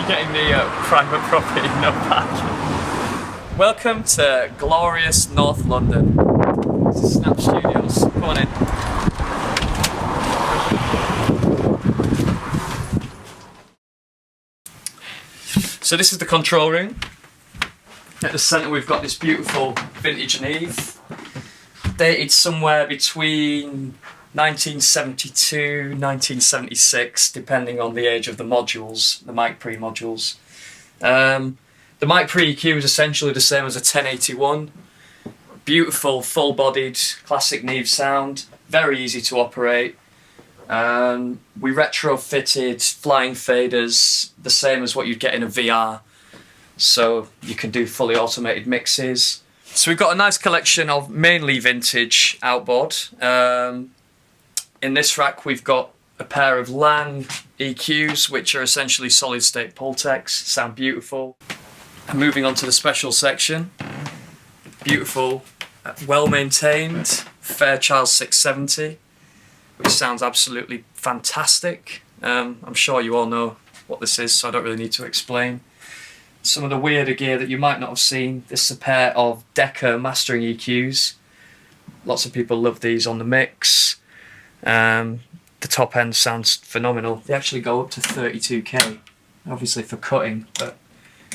You're getting the private property, no parking. Welcome to glorious North London. This is Snap Studios. Come on in. So this is the control room. At the centre we've got this beautiful vintage Neve, dated somewhere between 1972, 1976, depending on the age of the modules, the mic pre modules. The mic pre EQ is essentially the same as a 1081. Beautiful, full-bodied, classic Neve sound, very easy to operate. We retrofitted flying faders, the same as what you'd get in a VR, so you can do fully automated mixes. So we've got a nice collection of mainly vintage outboard. In this rack we've got a pair of Lang EQs, which are essentially solid state Pultecs, sound beautiful. And moving on to the special section, beautiful, well maintained Fairchild 670, which sounds absolutely fantastic. I'm sure you all know what this is, so I don't really need to explain. Some of the weirder gear that you might not have seen, this is a pair of Decca Mastering Eqs. Lots of people love these on the mix. The top end sounds phenomenal. They actually go up to 32k, obviously for cutting, but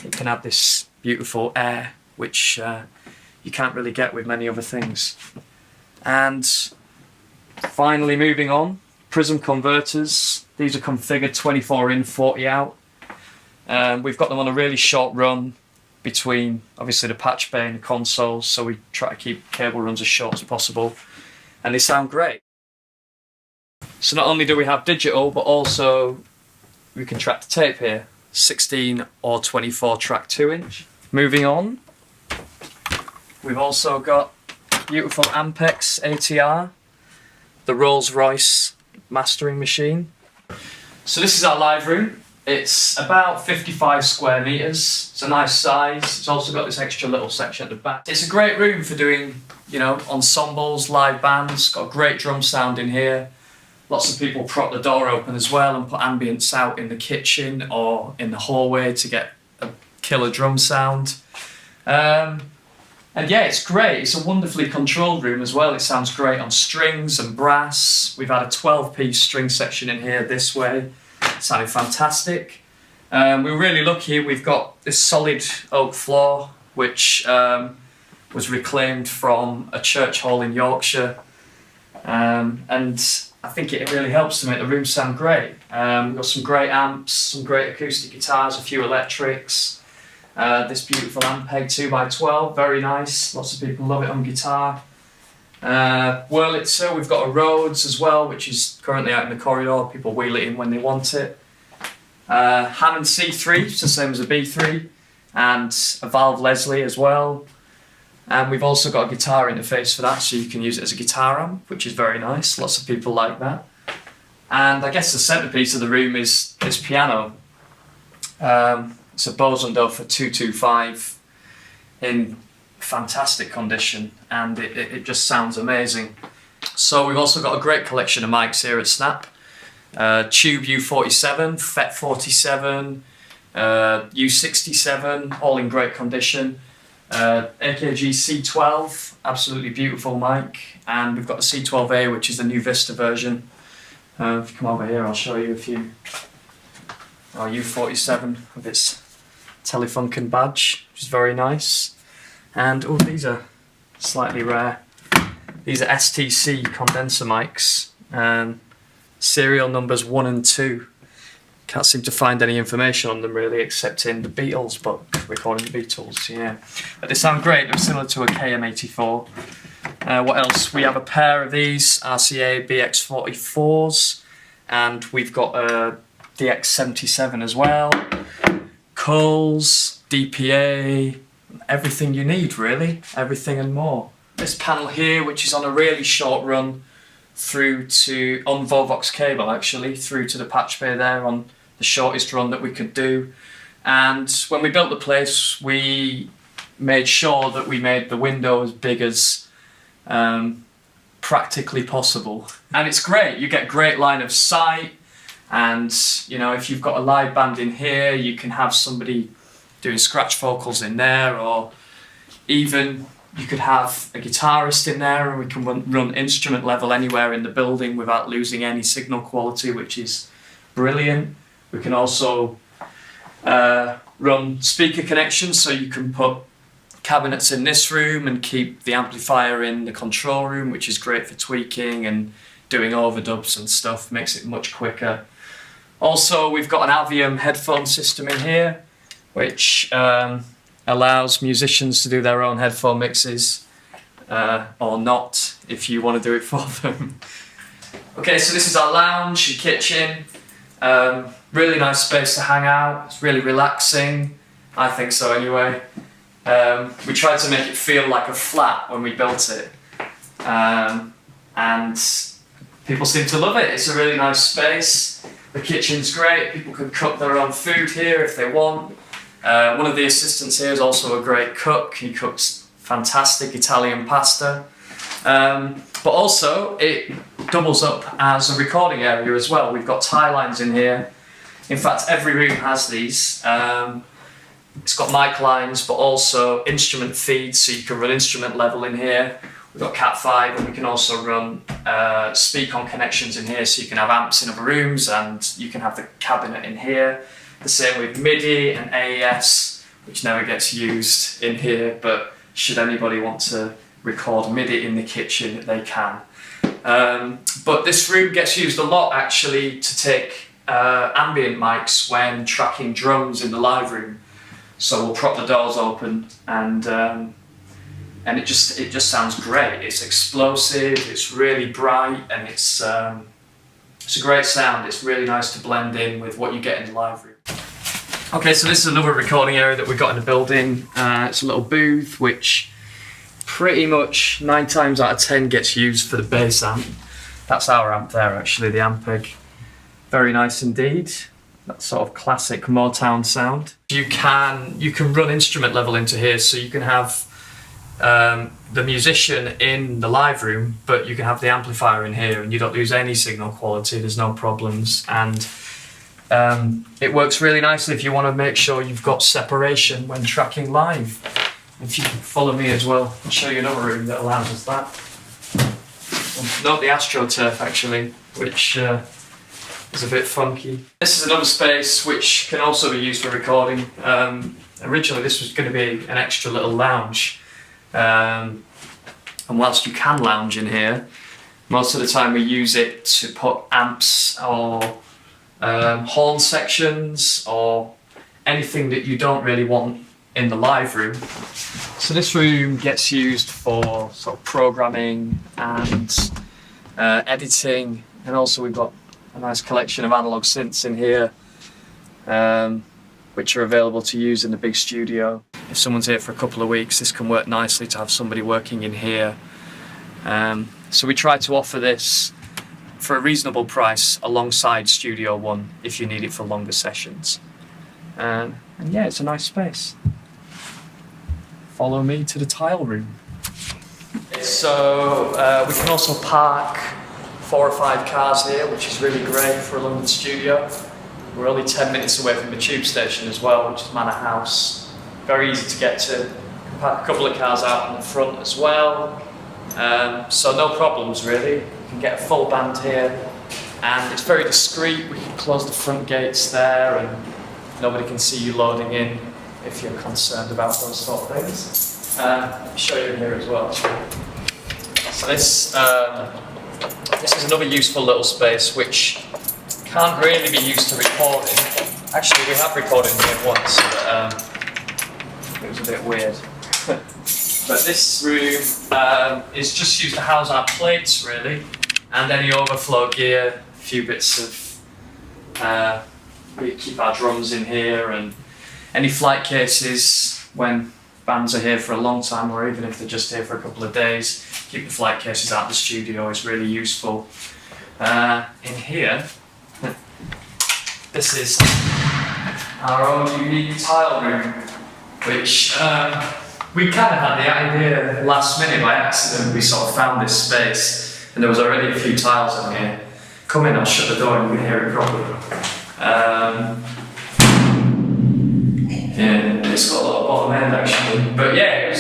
it can have this beautiful air, which you can't really get with many other things. And finally moving on, Prism Converters. These are configured 24 in, 40 out. We've got them on a really short run between obviously the patch bay and the console, so we try to keep cable runs as short as possible, and they sound great. So not only do we have digital, but also we can track the tape here, 16 or 24 track 2-inch. Moving on, we've also got beautiful Ampex ATR, the Rolls-Royce mastering machine. So this is our live room. It's about 55 square meters. It's a nice size. It's also got this extra little section at the back. It's a great room for doing, you know, ensembles, live bands. Got a great drum sound in here. Lots of people prop the door open as well and put ambience out in the kitchen or in the hallway to get a killer drum sound. And yeah, it's great. It's a wonderfully controlled room as well. It sounds great on strings and brass. We've had a 12-piece string section in here this way. It sounded fantastic. We're really lucky. We've got this solid oak floor, which was reclaimed from a church hall in Yorkshire. And I think it really helps to make the room sound great. We've got some great amps, some great acoustic guitars, a few electrics. This beautiful Ampeg 2x12, very nice. Lots of people love it on guitar. Wurlitzer, we've got a Rhodes as well, which is currently out in the corridor. People wheel it in when they want it. Hammond C3, it's the same as a B3, and a Valve Leslie as well. And we've also got a guitar interface for that, so you can use it as a guitar amp, which is very nice. Lots of people like that. And I guess the centerpiece of the room is this piano. It's a Bosundo for 225 in fantastic condition, and it just sounds amazing. So we've also got a great collection of mics here at Snap. Tube U47, FET 47, U67, all in great condition. AKG C12, absolutely beautiful mic, and we've got the C12A, which is the new Vista version. If you come over here, I'll show you a few. Our U47 with its Telefunken badge, which is very nice. And oh, these are slightly rare. These are STC condenser mics, serial numbers 1 and 2. Can't seem to find any information on them really, except in the Beatles book, recording the Beatles, yeah. But they sound great, they're similar to a KM84. What else? We have a pair of these RCA BX44s, and we've got a DX77 as well. Coles, DPA, everything you need really, everything and more. This panel here, which is on a really short run through to, on Vovox cable actually, through to the patch bay there on the shortest run that we could do. And when we built the place, we made sure that we made the window as big as practically possible. And it's great, you get great line of sight, And you know, if you've got a live band in here, you can have somebody doing scratch vocals in there, or even you could have a guitarist in there, and we can run instrument level anywhere in the building without losing any signal quality, which is brilliant. We can also run speaker connections, so you can put cabinets in this room and keep the amplifier in the control room, which is great for tweaking and doing overdubs and stuff, makes it much quicker. Also, we've got an Avium headphone system in here, which allows musicians to do their own headphone mixes, or not, if you want to do it for them. Okay, so this is our lounge and kitchen. Really nice space to hang out. It's really relaxing. I think so anyway. We tried to make it feel like a flat when we built it. And people seem to love it. It's a really nice space. The kitchen's great. People can cook their own food here if they want. One of the assistants here is also a great cook. He cooks fantastic Italian pasta. But also, it doubles up as a recording area as well. We've got tie lines in here. In fact, every room has these. It's got mic lines, but also instrument feeds, so you can run instrument level in here. We've got Cat5, and we can also run speak-on connections in here, so you can have amps in other rooms, and you can have the cabinet in here. The same with MIDI and AES, which never gets used in here, but should anybody want to record MIDI in the kitchen, they can. But this room gets used a lot actually to take ambient mics when tracking drums in the live room. So we'll prop the doors open, and it just sounds great. It's explosive, it's really bright, and it's a great sound. It's really nice to blend in with what you get in the live room. Okay, so this is another recording area that we've got in the building. It's a little booth which pretty much 9 times out of 10 gets used for the bass amp. That's our amp there actually, the Ampeg. Very nice indeed. That sort of classic Motown sound. You can run instrument level into here, so you can have the musician in the live room, but you can have the amplifier in here, and you don't lose any signal quality. There's no problems, and it works really nicely if you want to make sure you've got separation when tracking live. If you can follow me as well, I'll show you another room that allows us that. Not the AstroTurf actually, which is a bit funky. This is another space which can also be used for recording. Originally this was going to be an extra little lounge, and whilst you can lounge in here, most of the time we use it to put amps or horn sections or anything that you don't really want in the live room. So this room gets used for sort of programming and editing, and also we've got a nice collection of analog synths in here, which are available to use in the big studio. If someone's here for a couple of weeks, this can work nicely to have somebody working in here. So we try to offer this for a reasonable price alongside Studio One if you need it for longer sessions. And yeah, it's a nice space. Follow me to the tile room. So we can also park 4 or 5 cars here, which is really great for a London studio. We're only 10 minutes away from the tube station as well, which is Manor House. Very easy to get to. Park a couple of cars out in the front as well. So no problems really. You can get a full band here, and it's very discreet. We can close the front gates there, and nobody can see you loading in if you're concerned about those sort of things. I'll show you in here as well. So this is another useful little space which can't really be used to recording. Actually, we have recorded in here once, but it was a bit weird. But this room is just used to house our plates really, and any overflow gear, a few bits of, we keep our drums in here, and any flight cases when bands are here for a long time, or even if they're just here for a couple of days, keep the flight cases out of the studio is really useful. In here, this is our own unique tile room, which we kind of had the idea last minute by accident. We sort of found this space, and there was already a few tiles in here. Come in, I'll shut the door and you can hear it properly. Yeah, it's got a lot of bottom end actually. But yeah, it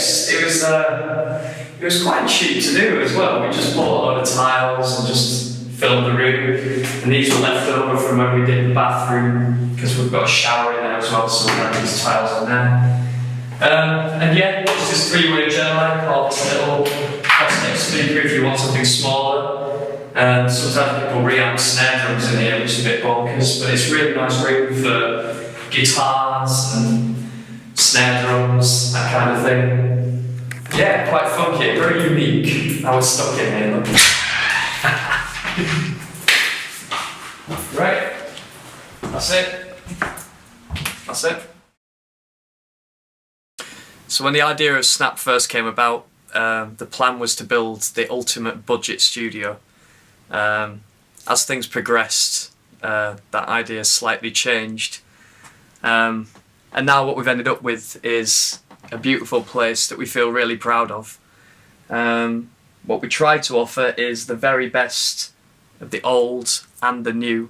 was quite cheap to do as well. We just bought a lot of tiles and just filled the room. And these were left over from when we did the bathroom, because we've got a shower in there as well, so we have these tiles in there. And yeah, it's this 3-way journal called this little plastic speaker if you want something smaller. Sometimes people reamp snare drums in here, which is a bit bonkers, but it's really nice room for guitars and snare drums, that kind of thing. Yeah, quite funky, very unique. I was stuck in here. Right, that's it. That's it. So when the idea of Snap first came about, the plan was to build the ultimate budget studio. As things progressed, that idea slightly changed. And now what we've ended up with is a beautiful place that we feel really proud of. What we try to offer is the very best of the old and the new,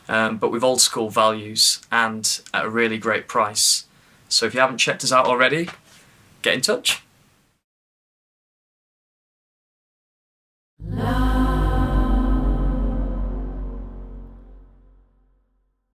but with old school values and at a really great price. So if you haven't checked us out already, get in touch.